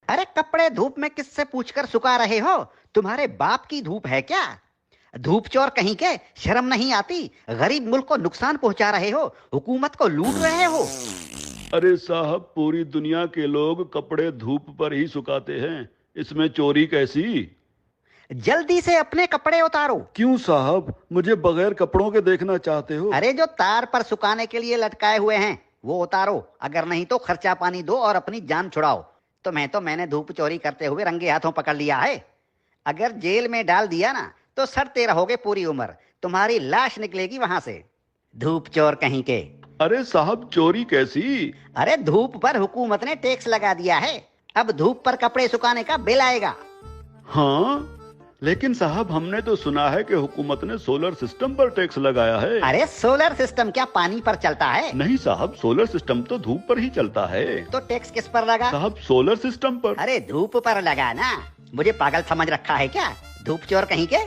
अरे कपड़े धूप में किससे पूछकर सुखा रहे हो? तुम्हारे बाप की धूप है क्या? धूप चोर कहीं के, शर्म नहीं आती? गरीब मुल्क को नुकसान पहुंचा रहे हो, हुकूमत को लूट रहे हो। अरे साहब, पूरी दुनिया के लोग कपड़े धूप पर ही सुखाते हैं, इसमें चोरी कैसी? जल्दी से अपने कपड़े उतारो। क्यों साहब, मुझे बगैर कपड़ों के देखना चाहते हो? अरे जो तार पर सुखाने के लिए लटकाए हुए हैं वो उतारो, अगर नहीं तो खर्चा पानी दो और अपनी जान छुड़ाओ। मैंने धूप चोरी करते हुए रंगे हाथों पकड़ लिया है। अगर जेल में डाल दिया ना तो सड़ते रहोगे पूरी उम्र, तुम्हारी लाश निकलेगी वहां से। धूप चोर कहीं के। अरे साहब, चोरी कैसी? अरे धूप पर हुकूमत ने टैक्स लगा दिया है, अब धूप पर कपड़े सुखाने का बिल आएगा। हाँ, लेकिन साहब हमने तो सुना है कि हुकूमत ने सोलर सिस्टम पर टैक्स लगाया है। अरे सोलर सिस्टम क्या पानी पर चलता है? नहीं साहब, सोलर सिस्टम तो धूप पर ही चलता है। तो टैक्स किस पर लगा? साहब, सोलर सिस्टम पर। अरे धूप पर लगा ना, मुझे पागल समझ रखा है क्या? धूप चोर कहीं के।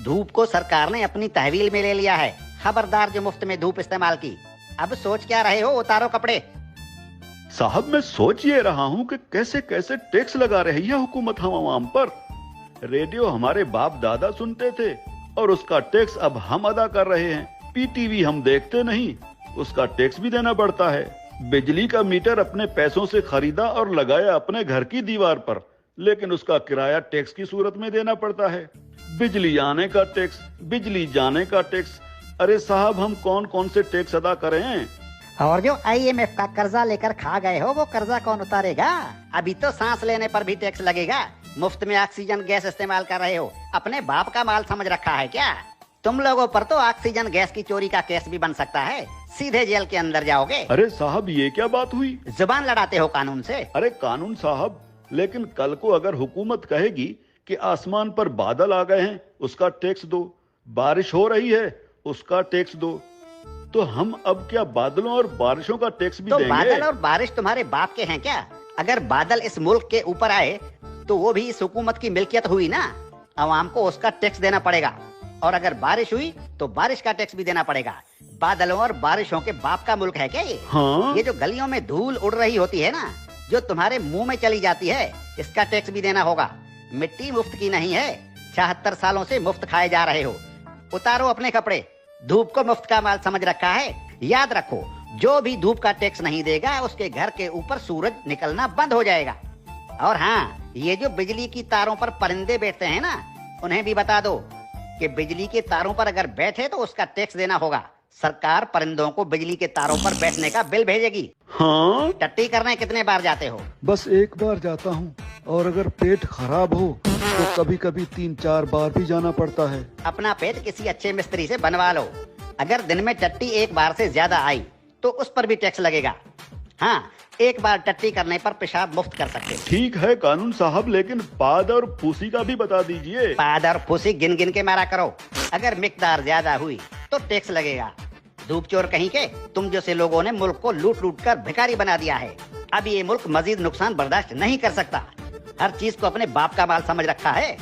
धूप को सरकार ने अपनी तहवील में ले लिया है, खबरदार जो मुफ्त में धूप इस्तेमाल की। अब सोच क्या रहे हो? उतारो कपड़े। साहब, मैं सोच ये रहा हूँ कि कैसे कैसे टैक्स लगा रही है हुकूमत हम आवाम पर। रेडियो हमारे बाप दादा सुनते थे और उसका टैक्स अब हम अदा कर रहे हैं। पीटीवी हम देखते नहीं, उसका टैक्स भी देना पड़ता है। बिजली का मीटर अपने पैसों से खरीदा और लगाया अपने घर की दीवार पर, लेकिन उसका किराया टैक्स की सूरत में देना पड़ता है। बिजली आने का टैक्स, बिजली जाने का टैक्स। अरे साहब, हम कौन कौन से टैक्स अदा करें? और जो IMF का कर्जा लेकर खा गए हो वो कर्जा कौन उतारेगा? अभी तो सांस लेने पर भी टैक्स लगेगा। मुफ्त में ऑक्सीजन गैस इस्तेमाल कर रहे हो, अपने बाप का माल समझ रखा है क्या? तुम लोगों पर तो ऑक्सीजन गैस की चोरी का केस भी बन सकता है, सीधे जेल के अंदर जाओगे। अरे साहब, ये क्या बात हुई? जुबान लड़ाते हो कानून से। अरे कानून साहब, लेकिन कल को अगर हुकूमत कहेगी कि आसमान पर बादल आ गए हैं, उसका टैक्स दो, बारिश हो रही है, उसका टैक्स दो, तो हम अब क्या बादलों और बारिशों का टैक्स भी तो देंगे? बादल और बारिश तुम्हारे बाप के हैं क्या? अगर बादल इस मुल्क के ऊपर आए तो वो भी इस हुकूमत की मिल्कियत हुई ना, आवाम को उसका टैक्स देना पड़ेगा। और अगर बारिश हुई तो बारिश का टैक्स भी देना पड़ेगा। बादलों और बारिशों के बाप का मुल्क है क्या ये? हाँ? ये जो गलियों में धूल उड़ रही होती है ना, जो तुम्हारे मुंह में चली जाती है, इसका टैक्स भी देना होगा। मिट्टी मुफ्त की नहीं है, 76 सालों से मुफ्त खाए जा रहे हो। उतारो अपने कपड़े, धूप को मुफ्त का माल समझ रखा है। याद रखो, जो भी धूप का टैक्स नहीं देगा उसके घर के ऊपर सूरज निकलना बंद हो जाएगा। और हाँ, ये जो बिजली की तारों पर परिंदे बैठते हैं ना, उन्हें भी बता दो कि बिजली के तारों पर अगर बैठे तो उसका टैक्स देना होगा। सरकार परिंदों को बिजली के तारों पर बैठने का बिल भेजेगी। हाँ? टट्टी करने कितने बार जाते हो? बस एक बार जाता हूँ, और अगर पेट खराब हो तो कभी कभी 3-4 बार भी जाना पड़ता है। अपना पेट किसी अच्छे मिस्त्री से बनवा लो। अगर दिन में टट्टी एक बार से ज्यादा आई तो उस पर भी टैक्स लगेगा। हाँ, एक बार टट्टी करने पर पेशाब मुफ्त कर सकते हो। ठीक है कानून साहब, लेकिन पाद और फूसी का भी बता दीजिए। पाद और फूसी गिन गिन के मारा करो, अगर मिकदार ज्यादा हुई तो टैक्स लगेगा। धूप चोर कहीं के, तुम जैसे लोगों ने मुल्क को लूट लूट कर भिखारी बना दिया है। अब ये मुल्क मजीद नुकसान बर्दाश्त नहीं कर सकता। हर चीज को अपने बाप का माल समझ रखा है।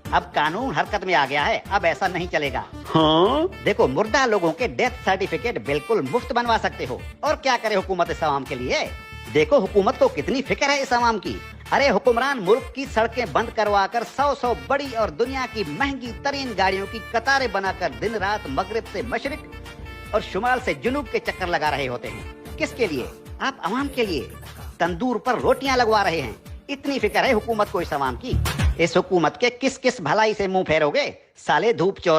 अब कानून हरकत में आ गया है, अब ऐसा नहीं चलेगा। हाँ? देखो, मुर्दा लोगों के डेथ सर्टिफिकेट बिल्कुल मुफ्त बनवा सकते हो। और क्या करे हुकूमत इस आवाम के लिए? देखो हुकूमत को कितनी फिक्र है इस आवाम की। अरे हुक्मरान मुल्क की सड़कें बंद करवा कर 100 बड़ी और दुनिया की महंगी तरीन गाड़ियों की कतारें बनाकर दिन रात मगरिब से मशरिक और शुमाल से जुनूब के चक्कर लगा रहे होते हैं। किसके लिए? आप आवाम के लिए। तंदूर पर रोटियां लगवा रहे हैं। इतनी फिक्र है हुकूमत को इस आवाम की। इस हुकूमत के किस किस भलाई से मुंह फेरोगे साले धूप चोर।